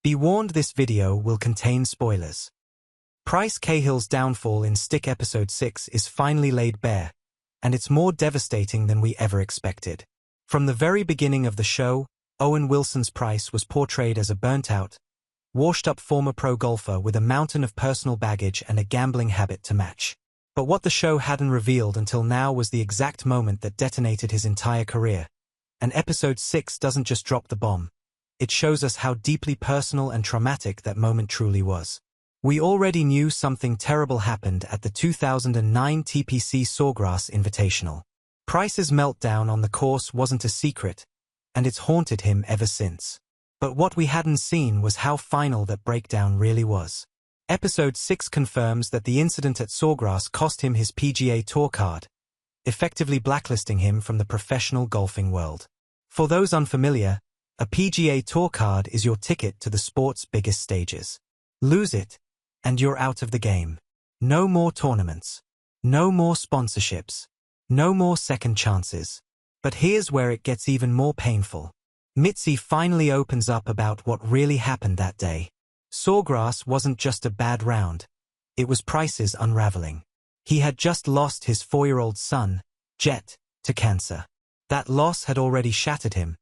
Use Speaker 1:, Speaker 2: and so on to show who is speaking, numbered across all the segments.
Speaker 1: Be warned, this video will contain spoilers. Pryce Cahill's downfall in Stick Episode 6 is finally laid bare, and it's more devastating than we ever expected. From the very beginning of the show, Owen Wilson's Pryce was portrayed as a burnt-out, washed-up former pro golfer with a mountain of personal baggage and a gambling habit to match. But what the show hadn't revealed until now was the exact moment that detonated his entire career. And Episode 6 doesn't just drop the bomb. It shows us how deeply personal and traumatic that moment truly was. We already knew something terrible happened at the 2009 TPC Sawgrass Invitational. Pryce's meltdown on the course wasn't a secret, and it's haunted him ever since. But what we hadn't seen was how final that breakdown really was. Episode 6 confirms that the incident at Sawgrass cost him his PGA Tour card, effectively blacklisting him from the professional golfing world. For those unfamiliar, a PGA Tour card is your ticket to the sport's biggest stages. Lose it, and you're out of the game. No more tournaments. No more sponsorships. No more second chances. But here's where it gets even more painful. Mitzi finally opens up about what really happened that day. Sawgrass wasn't just a bad round. It was Pryce's unraveling. He had just lost his 4-year-old son, Jet, to cancer. That loss had already shattered him,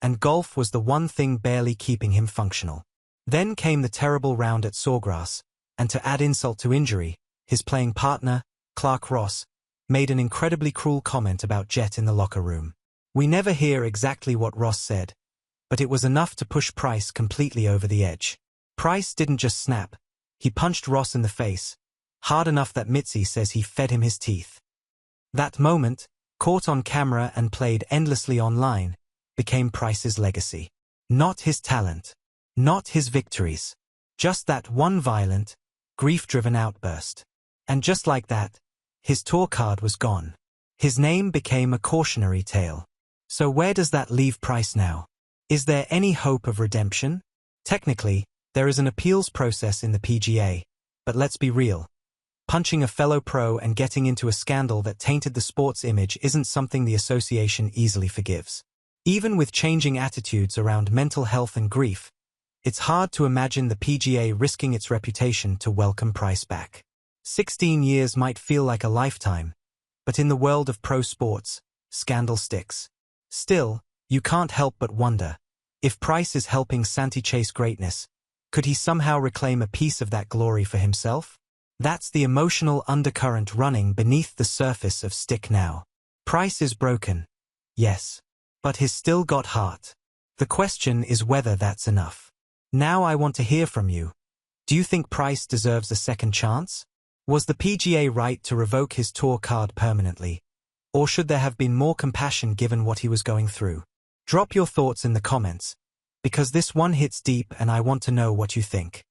Speaker 1: and golf was the one thing barely keeping him functional. Then came the terrible round at Sawgrass, and to add insult to injury, his playing partner, Clark Ross, made an incredibly cruel comment about Jet in the locker room. We never hear exactly what Ross said, but it was enough to push Pryce completely over the edge. Pryce didn't just snap, he punched Ross in the face, hard enough that Mitzi says he fed him his teeth. That moment, caught on camera and played endlessly online, became Pryce's legacy. Not his talent, not his victories, just that one violent, grief-driven outburst. And just like that, his tour card was gone. His name became a cautionary tale. So where does that leave Pryce now? Is there any hope of redemption? Technically, there is an appeals process in the PGA, but let's be real. Punching a fellow pro and getting into a scandal that tainted the sport's image isn't something the association easily forgives. Even with changing attitudes around mental health and grief, it's hard to imagine the PGA risking its reputation to welcome Pryce back. 16 years might feel like a lifetime, but in the world of pro sports, scandal sticks. Still, you can't help but wonder, if Pryce is helping Santi chase greatness, could he somehow reclaim a piece of that glory for himself? That's the emotional undercurrent running beneath the surface of Stick now. Pryce is broken, yes, but he's still got heart. The question is whether that's enough. Now I want to hear from you. Do you think Pryce deserves a second chance? Was the PGA right to revoke his tour card permanently? Or should there have been more compassion given what he was going through? Drop your thoughts in the comments, because this one hits deep and I want to know what you think.